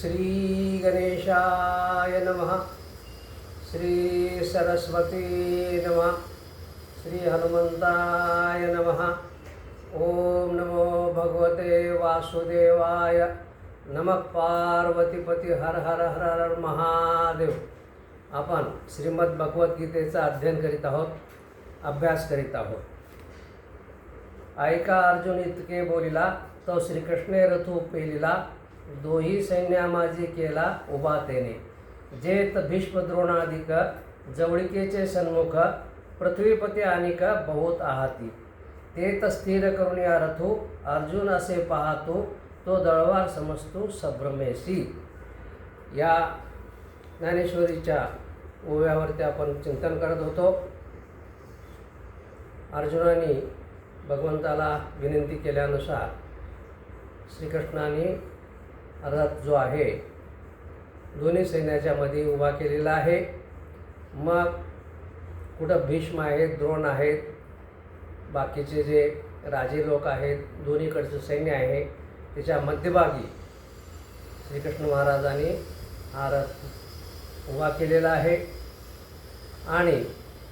श्री गणेशाय नमः। श्री सरस्वती नमः। श्री हनुमंताय नमः। ओम नमो भगवते वासुदेवाय। नमः पार्वतीपती हर हर हर हर महादेव। आपण श्रीमद भगवद्गीतेचा अध्ययन करीत आहोत, अभ्यास करीत आहोत। ऐका अर्जुन इतके बोलिला, तो श्रीकृष्णे रथू पेलिला, दोही सैन्या माझी केला उभा तेने। जेत भीष्म द्रोणादिक, जवळिकेचे सन्मुख, पृथ्वीपती अनिक बहुत आहाती। तेत स्थिर करून या रथू, अर्जुन असे पाहतो, तो दळवार समजतो संभ्रमेसी। या ज्ञानेश्वरीच्या ओव्यावरती आपण चिंतन करत होतो। अर्जुनाने भगवंताला विनंती केल्यानुसार श्रीकृष्णाने रथ जो आहे दोन्ही सैन्याच्या मध्ये उभा केलेला आहे। मग कुठं भीष्म आहेत, द्रोण आहेत, बाकीचे जे राजे लोक आहेत, दोन्हीकडचं सैन्य आहे, त्याच्या मध्यभागी श्रीकृष्ण महाराजांनी हा रथ उभा केलेला आहे। आणि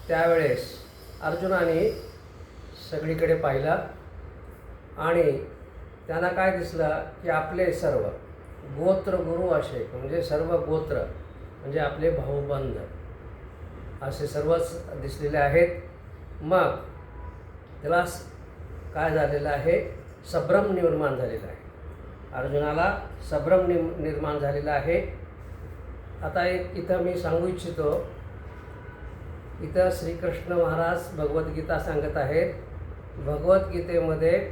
त्यावेळेस अर्जुनाने सगळीकडे पाहिलं आणि त्यांना काय दिसलं की आपले सर्व गोत्र गुरु असे, म्हणजे सर्व गोत्र म्हणजे आपले भाऊबंध असे सर्वच दिसलेले आहेत। मग त्याला काय झालेलं आहे, संभ्रम निर्माण झालेला आहे। अर्जुनाला संभ्रम निर्माण झालेला आहे। आता एक इथं मी सांगू इच्छितो, इथं श्रीकृष्ण महाराज भगवद्गीता सांगत आहेत। भगवद्गीतेमध्ये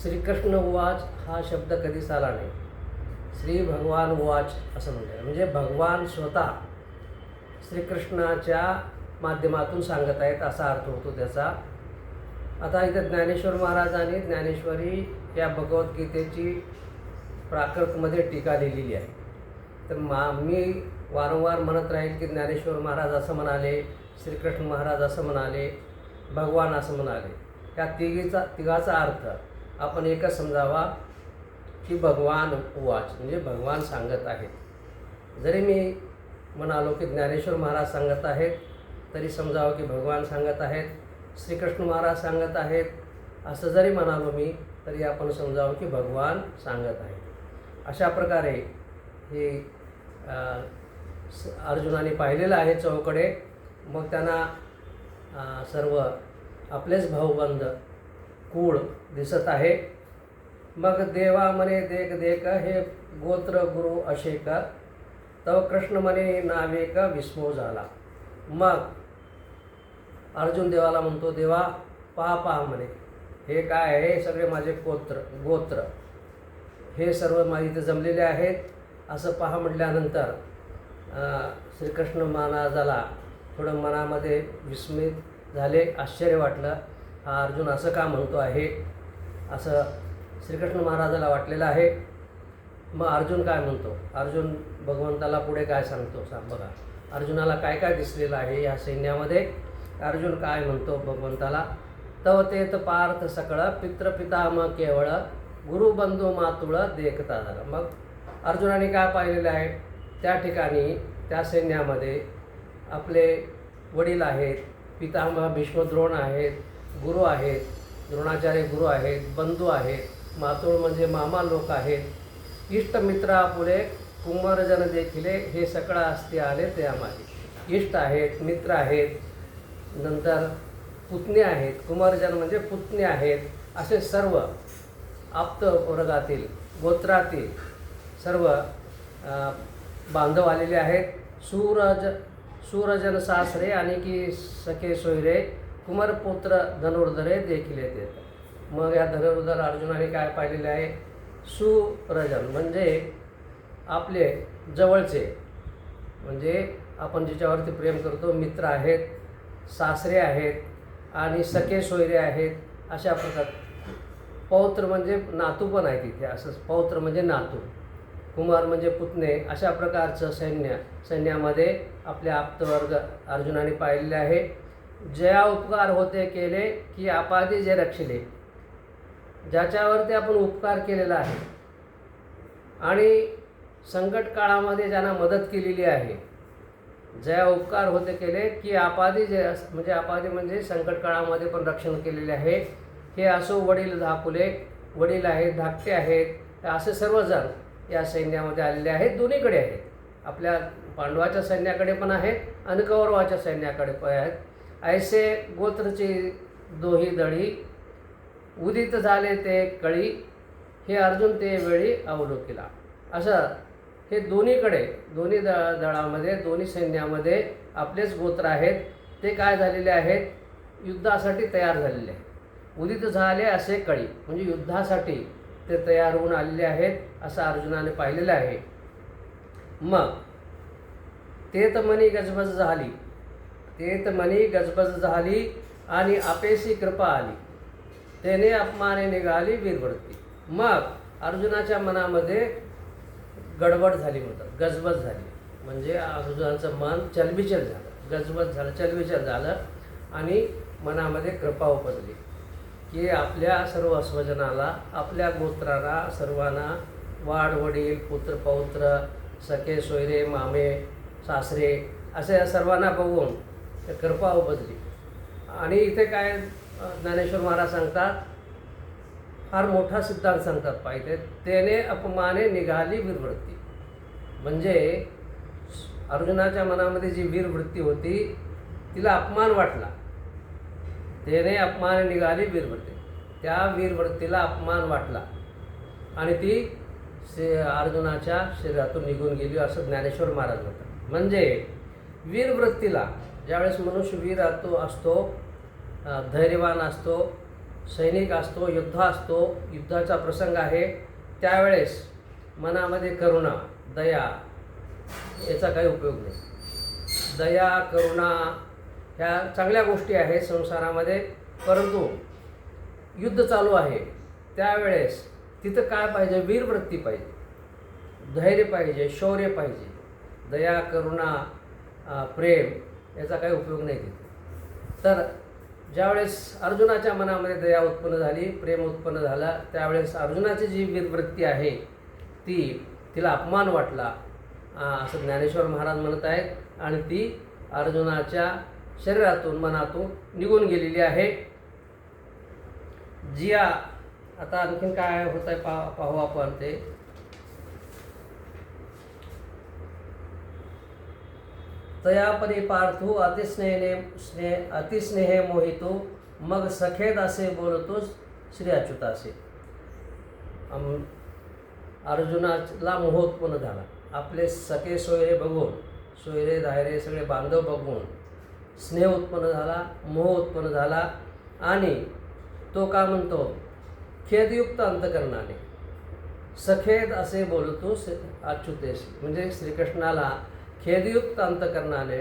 श्रीकृष्ण उवाच हा शब्द कधीच आला नाही। श्री भगवान उवाच असं म्हणतात, म्हणजे भगवान स्वतः श्रीकृष्णाच्या माध्यमातून सांगत आहेत असा अर्थ होतो त्याचा। आता इथं ज्ञानेश्वर महाराजांनी ज्ञानेश्वरी या भगवद्गीतेची प्राकृतमध्ये टीका लिहिलेली आहे। तर मी वारंवार म्हणत राहील की ज्ञानेश्वर महाराज असं म्हणाले, श्रीकृष्ण महाराज असं म्हणाले, भगवान असं म्हणाले। या तिघाचा अर्थ आपण एकच समजावा की भगवान उवाच म्हणजे भगवान सांगत आहेत। जरी मी म्हणालो की ज्ञानेश्वर महाराज सांगत आहेत तरी समजावं की भगवान सांगत आहेत, श्रीकृष्ण महाराज सांगत आहेत असं जरी म्हणालो मी तरी आपण समजावं की भगवान सांगत आहेत। अशा प्रकारे हे अर्जुनाने पाहिलेलं आहे चौकडे। मग त्यांना सर्व आपलेच भाऊबंद कुळ दिसत आहे। मग देवा म्हणे देख देख, हे गोत्र गुरु अशेक, तव कृष्ण म्हणे नावेक विस्मो झाला। मग अर्जुन देवाला म्हणतो, देवा पहा पहा म्हणे, हे काय आहे, सगळे माझे गोत्र हे सर्व माझे इथे जमलेले आहेत असं पहा म्हटल्यानंतर श्रीकृष्ण महाराजाला थोडं मनामध्ये विस्मित झाले, आश्चर्य वाटलं, हा अर्जुन असं का म्हणतो आहे असं श्रीकृष्ण महाराजाला वाटलेलं आहे। मग अर्जुन काय म्हणतो, अर्जुन भगवंताला पुढे काय सांगतो बघा। अर्जुनाला काय काय दिसलेलं आहे या सैन्यामध्ये। अर्जुन काय म्हणतो भगवंताला, तव तेत पार्थ सकळ, पितृपितामह केवळ, गुरुबंधू मातुळ देखता झाला। मग अर्जुनाने काय पाहिलेलं आहे, त्या ठिकाणी त्या सैन्यामध्ये आपले वडील आहेत, पितामह भीष्म द्रोण आहेत, गुरु आहेत, द्रोणाचार्य गुरु आहेत, बंधू आहेत, मातुळ म्हणजे मामा लोक आहेत, इष्ट मित्र पुढे कुमारजन देखिले, हे सकळ असते आले ते आम्हाला। इष्ट आहेत, मित्र आहेत, नंतर पुतणे आहेत, कुमारजन म्हणजे पुतणे आहेत, असे सर्व आप्त वर्गातील गोत्रातील सर्व बांधव आलेले आहेत। सूरजन सासरे आणि की सखे सोयरे, कुमारपुत्र धनुर्धरे देखील येतात। मग या धनुर्धर अर्जुनाने काय पाहिलेले आहे, सुरजन म्हणजे आपले जवळचे, म्हणजे आपण ज्याच्यावरती प्रेम करतो, मित्र आहेत, सासरे आहेत आणि सखे सोयरे आहेत, अशा प्रकार। पौत्र म्हणजे नातू पण आहे तिथे, असंच पौत्र म्हणजे नातू, कुमार म्हणजे पुतणे, अशा प्रकारचं सैन्यामध्ये आपले आप्तवर्ग अर्जुनाने पाहिलेले आहे। जया उपकार होते केले की आपादी जे रक्षिले, ज्याच्यावरती आपण उपकार केलेला आहे आणि संकट काळामध्ये ज्यांना मदत केलेली आहे, जया उपकार होते केले की आपादी जे म्हणजे आपादी म्हणजे संकट काळामध्ये पण रक्षण केलेले आहे. हे असो वडील धाकुले, वडील आहेत, धाकटे आहेत, असे सर्वजण या सैन्यामध्ये आलेले आहेत. दोन्हीकडे आहेत, आपल्या पांडवाच्या सैन्याकडे पण आहेत आणि कौरवाच्या सैन्याकडे पण आहेत. ऐसे गोत्रची दोही दळी, उदित झाले ते कळी, हे अर्जुन ते वेळी अवलोकिला. असं हे दोन्हीकडे, दोन्ही दळामध्ये, दोन्ही सैन्यामध्ये आपलेच गोत्र आहेत. ते काय झालेले आहेत, युद्धासाठी तयार झालेले आहेत. उदित झाले असे कळी म्हणजे युद्धासाठी ते तयार होऊन आलेले आहेत, असं अर्जुनाने पाहिलेलं आहे. मग तेत मनी गजबज झाली, तेत मनी गजबज झाली आणि अपेशी कृपा आली, तेने अपमाने निघाली वीरवृत्ती. मग अर्जुनाच्या मनामध्ये गडबड झाली, म्हणतात गजबज झाली, म्हणजे अर्जुनाचं मन चलबिचल झालं, गजबज झालं, चलबिचल झालं आणि मनामध्ये कृपा उपजली की आपल्या सर्व स्वजनाला, आपल्या गोत्राला, सर्वांना वाड वडील, पुत्र पौत्र, सखे सोयरे, मामे सासरे असे सर्वांना बघून कृपा उपजली. आणि इथे काय ज्ञानेश्वर महाराज सांगतात, फार मोठा सिद्धांत सांगतात पाहिजे, तेने अपमाने निघाली वीरवृत्ती. म्हणजे अर्जुनाच्या मनामध्ये जी वीरवृत्ती होती तिला अपमान वाटला, तेने अपमाने निघाली वीरवृत्ती, त्या वीरवृत्तीला अपमान वाटला आणि ती अर्जुनाच्या शरीरातून निघून गेली, असं ज्ञानेश्वर महाराज म्हणतात. म्हणजे वीरवृत्तीला ज्यावेळेस मनुष्य वीर असतो, धैर्यवान असतो, सैनिक असतो, युद्ध असतो, युद्धाचा प्रसंग आहे, त्यावेळेस मनामध्ये करुणा, दया याचा काही उपयोग नाही. दया, करुणा ह्या चांगल्या गोष्टी आहेत संसारामध्ये, परंतु युद्ध चालू आहे त्यावेळेस तिथं काय पाहिजे, वीरवृत्ती पाहिजे, धैर्य पाहिजे, शौर्य पाहिजे. दया, करुणा, प्रेम याचा काही उपयोग नाही तिथे. तर ज्यावेळेस अर्जुनाच्या मनामध्ये दया उत्पन्न झाली, प्रेम उत्पन्न झाला, त्यावेळेस अर्जुनाची जी वीरवृत्ती आहे तिला अपमान वाटला, असं ज्ञानेश्वर महाराज म्हणत आहेत. आणि ती अर्जुनाच्या शरीरातून, मनातून निघून गेलेली आहे. जिया आता आणखीन काय होत आहे पाहू आपण ते. तयापरी पार्थू अतिस्नेहे मोहितो, मग सखेद असे बोलतो श्री अच्युतासे. अर्जुनाला मोह उत्पन्न झाला, आपले सखे सोयरे बघून, सोयरे धायरे सगळे बांधव बघून स्नेह उत्पन्न झाला, मोह उत्पन्न झाला. आणि तो का म्हणतो, खेदयुक्त अंतकरणाने सखेद असे बोलतो अच्युतेशी. म्हणजे श्रीकृष्णाला खेदयुक्त अंतकरणाने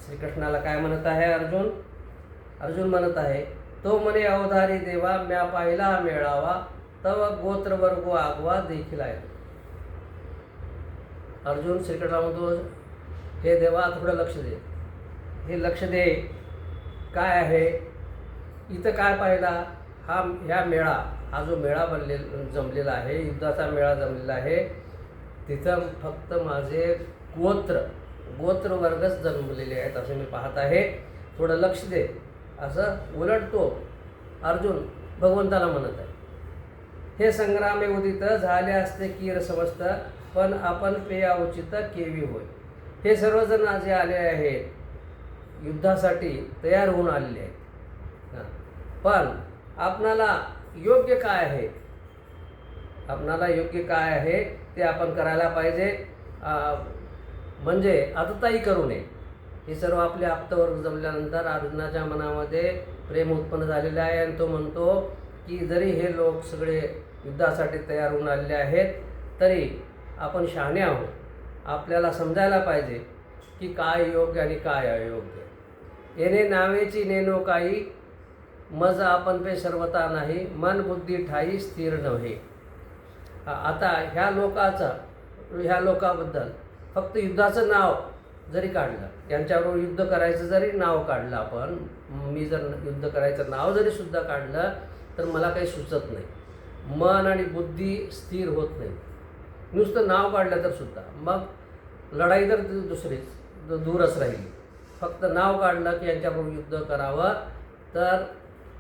श्रीकृष्णाला काय म्हणत आहे अर्जुन म्हणत आहे, तो म्हणे अवधारी देवा, म्या पाहिला मेळावा, तव गोत्रवर्ग आगवा देखील आहे. अर्जुन श्रीकृष्णा म्हणतो, हे देवा थोडं लक्ष दे, हे लक्ष दे, काय आहे इथं, काय पाहिला, ह्या मेळा, हा जो मेळा जमलेला आहे, युद्धाचा मेळा जमलेला आहे, तिथं फक्त माझे गोत्रवर्गच जन्मलेले आहेत असं मी पाहत आहे, थोडं लक्ष दे, असं उलटतो अर्जुन भगवंताला म्हणत आहे. हे संग्रामे उदित झाले असते कीर समस्त, पण आपण पेया उचित केवी होय. हे सर्वजण जे आले आहेत युद्धासाठी तयार होऊन आलेले आहेत, पण आपणाला योग्य काय आहे, आपणाला योग्य काय आहे ते आपण करायला पाहिजे. म्हणजे आतताई करू नये. हे सर्व आपले आप्तवर्ग जमल्यानंतर अर्जुनाच्या मनामध्ये प्रेम उत्पन्न झालेले आहे आणि तो म्हणतो की जरी हे लोक सगळे युद्धासाठी तयार होऊन आलेले आहेत तरी आपण शहाणे आहोत, आपल्याला समजायला पाहिजे की काय योग्य आणि काय अयोग्य. येणे नावेची नेनो काही, मज आपण पे सर्वता नाही, मन बुद्धी ठाई स्थिर नव्हे. आता ह्या लोकाबद्दल फक्त युद्धाचं नाव जरी काढलं, यांच्याबरोबर युद्ध करायचं जरी नाव काढलं आपण, मी जर युद्ध करायचं नाव जरी सुद्धा काढलं तर मला काही सुचत नाही, मन आणि बुद्धी स्थिर होत नाही. नुसतं नाव काढलं तर सुद्धा, मग लढाई तर दुसरीच दूरच राहिली. फक्त नाव काढलं की यांच्याबरोबर युद्ध करावं तर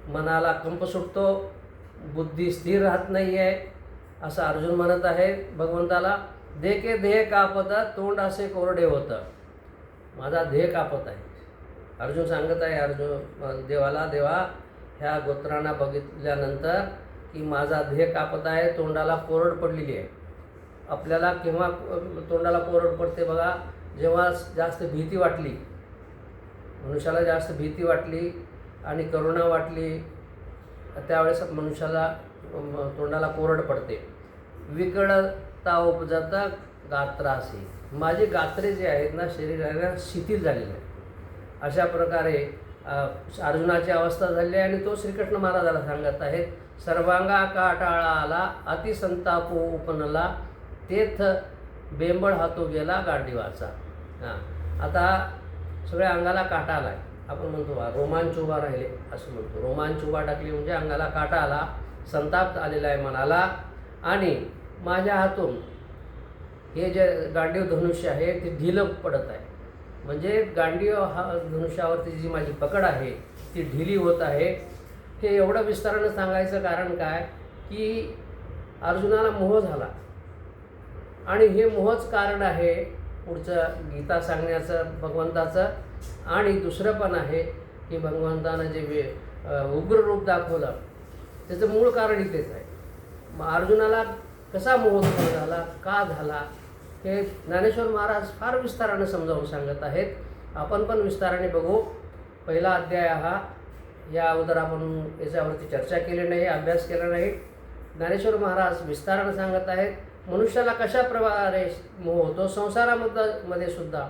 मनाला कंप सुटतो, बुद्धी स्थिर राहत नाही आहे. असं अर्जुन म्हणत आहे भगवंताला. देके देह कापत तोंड असे कोरडे होतं. माझा देह कापत आहे. अर्जुन सांगत आहे देवाला, देवा ह्या गोत्रांना बघितल्यानंतर की माझा देह कापत आहे, तोंडाला कोरड पडलेली आहे. आपल्याला केव्हा तोंडाला कोरड पडते बघा? जेव्हा जास्त भीती वाटली, मनुष्याला जास्त भीती वाटली आणि करुणा वाटली, त्यावेळेस मनुष्याला तोंडाला कोरड पडते. विकळता उपजत गात्रासी. माझे गात्रे जे आहेत ना, शरीराला शिथिल झालेले आहेत. अशा प्रकारे अर्जुनाची अवस्था झाली आहे. आणि तो श्रीकृष्ण महाराजाला सांगत आहेत, सर्वांगा काटाळा आला अतिसंतापो उपनला तेथ बेंबळ हातो गेला गांडीवाचा. आता सगळ्या अंगाला काटा आला आहे. आपण म्हणतो रोमांच उभा राहिले असं म्हणतो. रोमांच उभा टाकली म्हणजे अंगाला काटा आला, संताप आलेला आहे मनाला. आणि माझ्या हातून हे जे गांडीव धनुष्य आहे ते ढिलं पडत आहे. म्हणजे गांडीव धनुष्यावरती जी माझी पकड आहे ती ढिली होत आहे. हे एवढं विस्तारानं सांगायचं कारण काय की अर्जुनाला मोह झाला आणि हे मोहच कारण आहे पुढचं गीता सांगण्याचं भगवंताचं. आणि दुसरं पण आहे की भगवंतानं जे उग्र रूप दाखवलं त्याचं मूळ कारण इथेच आहे. मग अर्जुनाला कसा मोह झाला, का झाला, हे ज्ञानेश्वर महाराज फार विस्ताराने समजावून सांगत आहेत. आपण पण विस्ताराने बघू. पहिला अध्याय हा, या अगोदर आपण याच्यावरती चर्चा केली नाही, अभ्यास केला नाही. ज्ञानेश्वर महाराज विस्ताराने सांगत आहेत मनुष्याला कशा प्रकारे मोह होतो, संसारामध्ये सुद्धा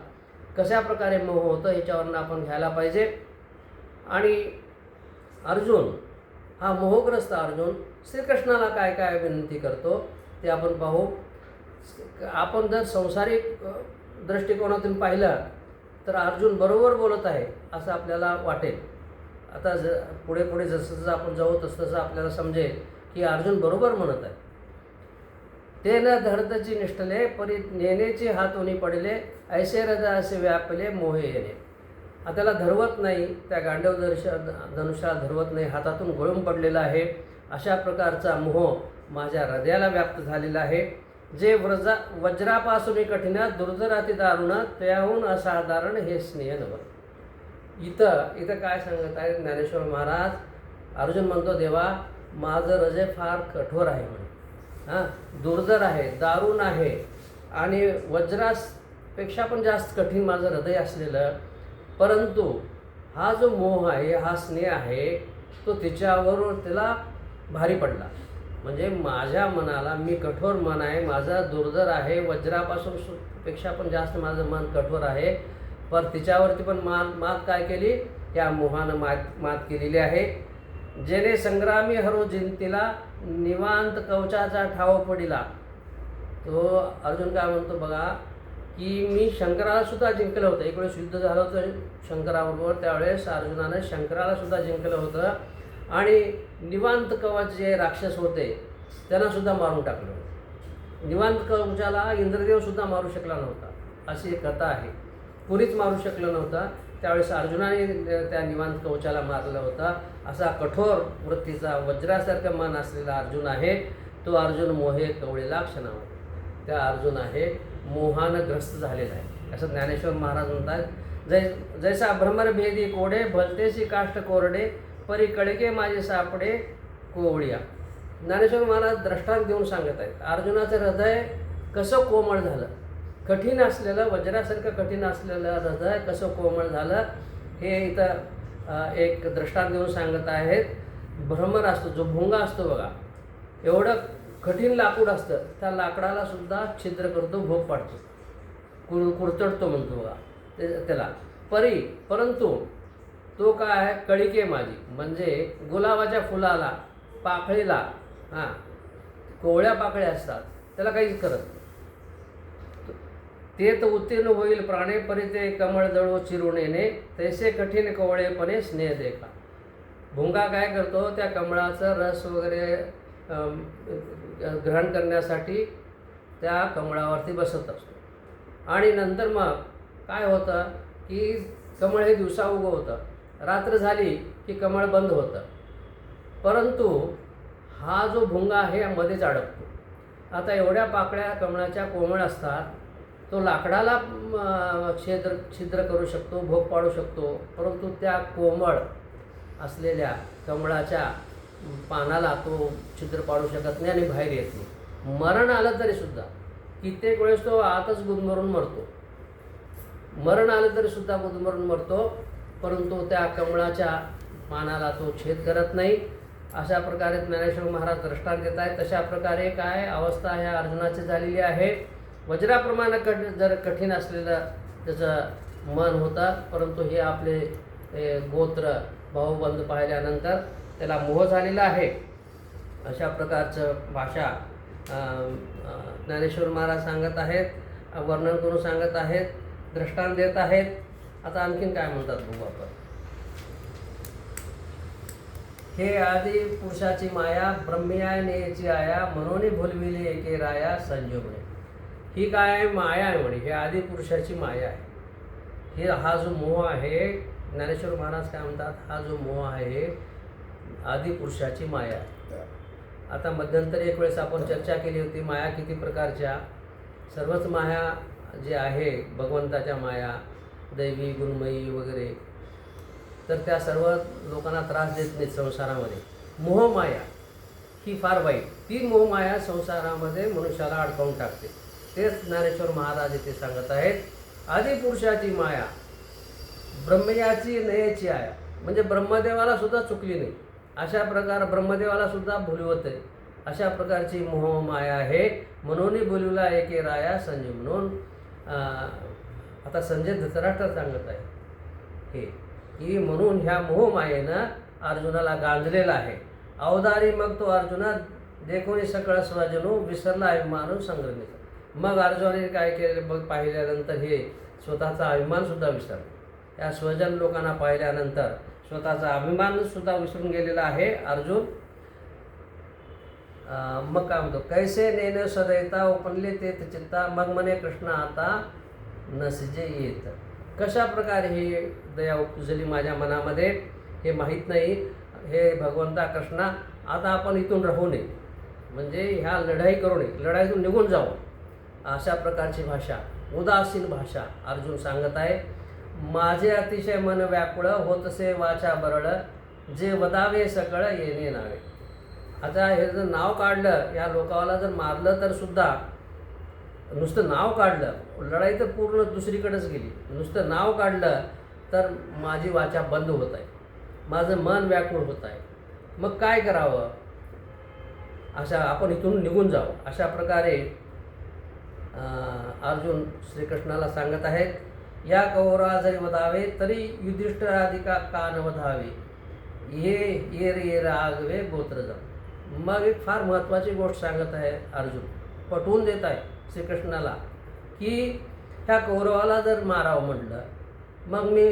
कशा प्रकारे मोह होतं याच्यावरनं आपण घ्यायला पाहिजे. आणि अर्जुन हा मोहग्रस्त अर्जुन श्रीकृष्णाला काय काय विनंती करतो ते आपण पाहू. आपण जर संसारिक दृष्टिकोनातून पाहिलं तर अर्जुन बरोबर बोलत आहे असं आपल्याला वाटेल. आता पुढे पुढे जसं जसं आपण जाऊ तसं आपल्याला समजेल की अर्जुन बरोबर म्हणत आहे. ते न धडतची निष्ठले परी नेनेचे हातोनी पडले ऐसे हृदय असे व्यापले मोहे येणे. त्याला धरवत नाही, त्या गांडव धनुष्याला धरवत नाही, हातातून गळून पडलेला आहे. अशा प्रकारचा मोह माझ्या हृदयाला व्याप्त झालेला आहे. जे वज्रापासून कठीण दुर्धराती दारुण त्याहून असाधारण हे स्नेह नव. इथं काय सांगत आहे ज्ञानेश्वर महाराज? अर्जुन म्हणतो देवा माझं हृदय फार कठोर आहे म्हणे, दुर्धर आहे, दारुण आहे आणि वज्रापेक्षा पण जास्त कठीण माझं हृदय असलेलं. परंतु हा जो मोह आहे, हा स्नेह आहे, तो तिच्यावर त्याला भारी पडला. म्हणजे माझ्या मनाला, मी कठोर मन आहे, माझा दुर्धर आहे, वज्रापासून पेक्षा पण जास्त माझं मन कठोर आहे. पण तिच्यावरती पण मात काय केली? या मोहानं मात केलेली आहे. जेने संग्रामी हरो जिंतीला निवांत कवचाचा ठाव पडिला. तो अर्जुन काय म्हणतो बघा की मी शंकराला सुद्धा जिंकलं होतं. एक वेळेस युद्ध झालं होतं शंकराबरोबर, त्यावेळेस अर्जुनाने शंकराला सुद्धा जिंकलं होतं. आणि निवांत कवच जे राक्षस होते त्यांना सुद्धा मारून टाकलं होतं. निवांत कवचाला इंद्रदेव सुद्धा मारू शकला नव्हता, अशी एक कथा आहे. कुणीच मारू शकलं नव्हतं. त्यावेळेस अर्जुनाने त्या निवांत कवचाला मारलं होता. असा कठोर वृत्तीचा वज्रासारखं मन असलेला अर्जुन आहे. तो अर्जुन मोहे कवळेला क्षणावर. त्या अर्जुन आहे मोहानं ग्रस्त झालेला आहे असं ज्ञानेश्वर महाराज म्हणतात. जैसा भ्रमरभेदी कोडे भलतेशी काष्ट कोरडे परी कळके माझे सापडे कोवळिया. ज्ञानेश्वर महाराज दृष्टांत देऊन सांगत आहेत अर्जुनाचं हृदय कसं कोमळ झालं. कठीण असलेलं, वज्रासारखं कठीण असलेलं हृदय कसं कोमळ झालं हे इथं एक दृष्टांत देऊन सांगत आहेत. भ्रमर असतो, जो भुंगा असतो बघा, एवढं कठीण लाकूड असतं, त्या लाकडाला सुद्धा छिद्र करतो, भोग पाडतो, कुरतडतो म्हणतो बघा त्याला परी. परंतु तो काय आहे? कळिके माझी, म्हणजे गुलाबाच्या फुलाला, पाकळीला, कोवळ्या पाकळ्या असतात, त्याला काहीच करत नाही. ते तर उत्तीर्ण होईल प्राणे परी ते कमळ दळो चिरून येणे तैसे कठीण कोवळेपणे स्नेह देखा. भुंगा काय करतो? त्या कमळाचा रस वगैरे ग्रहण करण्यासाठी त्या कमळावरती बसत असतो. आणि नंतर मग काय होतं की कमळ हे दिवसा उगवतं, रात्र झाली की कमळ बंद होतं. परंतु हा जो भुंगा आहे मध्येच अडकतो. आता एवढ्या पाकळ्या कमळाच्या कोमळ असतात, तो लाकडाला छिद्र करू शकतो, भोग पाडू शकतो, परंतु त्या कोमळ असलेल्या कमळाच्या पानाला तो छिद्र पाडू शकत नाही आणि बाहेर येत नाही. मरण आलं तरीसुद्धा कित्येक वेळेस तो आतच गुदमरून मरतो. मरण आलं तरीसुद्धा गुदमरून मरतो, परंतु त्या कमळाच्या पानाला तो छेद करत नाही. अशा प्रकारे ज्ञानेश्वर महाराज दृष्टांत देत आहेत. तशा प्रकारे काय अवस्था ह्या अर्जुनाची झालेली आहे. वज्राप्रमाणे जर कठीण असलेलं त्याचं मन होतं, परंतु हे आपले गोत्र भाऊबंद पाहिल्यानंतर त्याला मोह झालेला आहे. अशा प्रकारचं भाषा ज्ञानेश्वर महाराज सांगत आहेत, वर्णन करून सांगत आहेत, दृष्टांत देत आहेत. आता आणखीन काय म्हणतात बघू आपण. हे आदी पुरुषाची माया ब्रह्मिया नेची आया म्हणून भुलविले एके राया संजोगणे. ही काय माया आहे म्हणे, हे आदी पुरुषाची माया आहे. हे हा जो मोह आहे, ज्ञानेश्वर महाराज काय म्हणतात, हा जो मोह आहे आदी पुरुषाची माया आहे. आता मध्यंतरी एक वेळेस आपण चर्चा केली होती माया किती प्रकारच्या. सर्वच माया जे आहे भगवंताच्या माया, दैवी गुणमयी वगैरे, तर त्या सर्व लोकांना त्रास देत नाहीत संसारामध्ये. मोहमाया ही फार वाईट, ती मोहमाया संसारामध्ये मनुष्याला अडकावून टाकते. तेच ज्ञानेश्वर महाराज इथे सांगत आहेत. आदिपुरुषाची माया ब्रह्मयाची नयेची आया, म्हणजे ब्रह्मदेवाला सुद्धा चुकली नाही, अशा प्रकार ब्रह्मदेवाला सुद्धा भुलवत आहे, अशा प्रकारची मोहमाया आहे. म्हणून बोलवला एके राया संजय म्हणून. आता संजय धृतराष्ट्र सांगत आहे हे की म्हणून ह्या मोहमायेनं अर्जुनाला गांजलेला आहे. अवधारी मग तो अर्जुना देखोनी सकळ स्वजनो विसरला अभिमान संग्रमित. मग अर्जुनाने काय केलं बघ, पाहिल्यानंतर हे स्वतःचा अभिमानसुद्धा विसरला. या स्वजन लोकांना पाहिल्यानंतर स्वतःचा अभिमानसुद्धा विसरून गेलेला आहे अर्जुन. मग काय म्हणतो, कैसे नेन सदैता उपनले ते चित्ता मग म्हणे कृष्ण आता नसजे येत. कशा प्रकारे ही दया उपजली माझ्या मनामध्ये हे माहीत नाही. हे भगवंता कृष्णा, आता आपण इथून राहू नये, म्हणजे ह्या लढाई करू नये, लढाईतून निघून जावं, अशा प्रकारची भाषा, उदासीन भाषा अर्जुन सांगत आहे. माझे अतिशय मन व्याकुळ होतसे वाचा बरळ जे वदावे सकळ येणे नावे. आता हे जर नाव काढलं, या लोकावाला जर मारलं तर सुद्धा, नुसतं नाव काढलं, लढाई तर पूर्ण दुसरीकडेच गेली, नुसतं नाव काढलं तर माझी वाचा बंद होत आहे, माझं मन व्याकुळ होत आहे. मग काय करावं, अशा आपण इथून निघून जावं, अशा प्रकारे अर्जुन श्रीकृष्णाला सांगत आहेत. या कौरवा जरी वधावे तरी युधिष्ठिराधिका का न वधावे, ये आगवे गोत्र जा. मग एक फार महत्त्वाची गोष्ट सांगत आहे अर्जुन, पटवून देत आहे श्रीकृष्णाला की ह्या कौरवाला जर मारावं म्हटलं, मग मी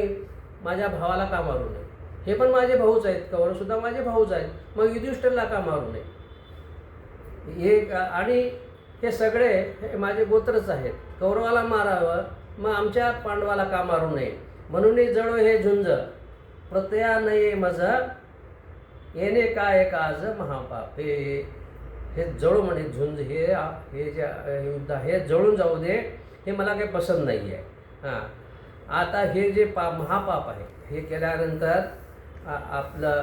माझ्या भावाला का मारू नये, हे पण माझे भाऊच आहेत, कौरवसुद्धा माझे भाऊच आहेत, मग युधिष्ठिरला का मारू नये, हे आणि हे सगळे हे माझे गोत्रच आहेत, कौरवाला मारावं मग आमच्या पांडवाला का मारू नये. म्हणून जळो हे झुंज प्रत्यया नये मज येणे काय काज महापाप. हे जळू म्हणे झुंज, हे जे युद्ध आहे जळून जाऊ दे, हे मला काही पसंत नाही आहे. हां, आता हे जे महापाप आहे हे केल्यानंतर आपलं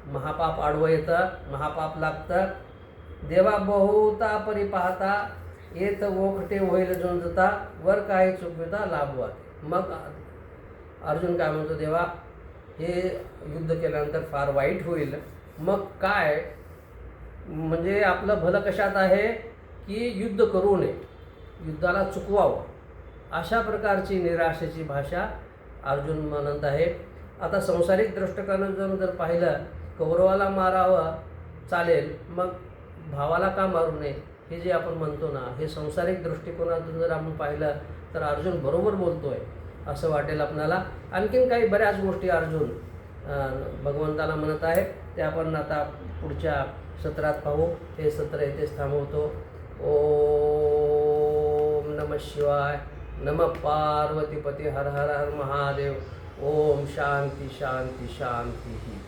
महापाप आडवं येतं, महापाप लागतं. देवा बहुता परी पाहता येत ओखटे होईल झुंजता वर काही चुकविता लाभवा. मग अर्जुन काय म्हणतो, देवा हे युद्ध केल्यानंतर फार वाईट होईल. मग काय, म्हणजे आपलं भलं कशात आहे की युद्ध करू नये, युद्धाला चुकवावं, अशा प्रकारची निराशेची भाषा अर्जुन म्हणत आहे. आता संसारिक दृष्टिकोनातून जर पाहिलं, कौरवाला मारावं चालेल, मग भावाला का मारू नये, हे जे आपण म्हणतो ना, हे संसारिक दृष्टिकोनातून जर आपण पाहिलं तर अर्जुन बरोबर बोलतो आहे असं वाटेल आपल्याला. आणखीन काही बऱ्याच गोष्टी अर्जुन भगवंताला म्हणत आहे, ते आपण आता पुढच्या सत्रात पाहू. हे सत्र इथेच थांबवतो. ओ शिवाय. नम पार्वतीपती हर हर हर महादेव. ओम शांती शांती शांती.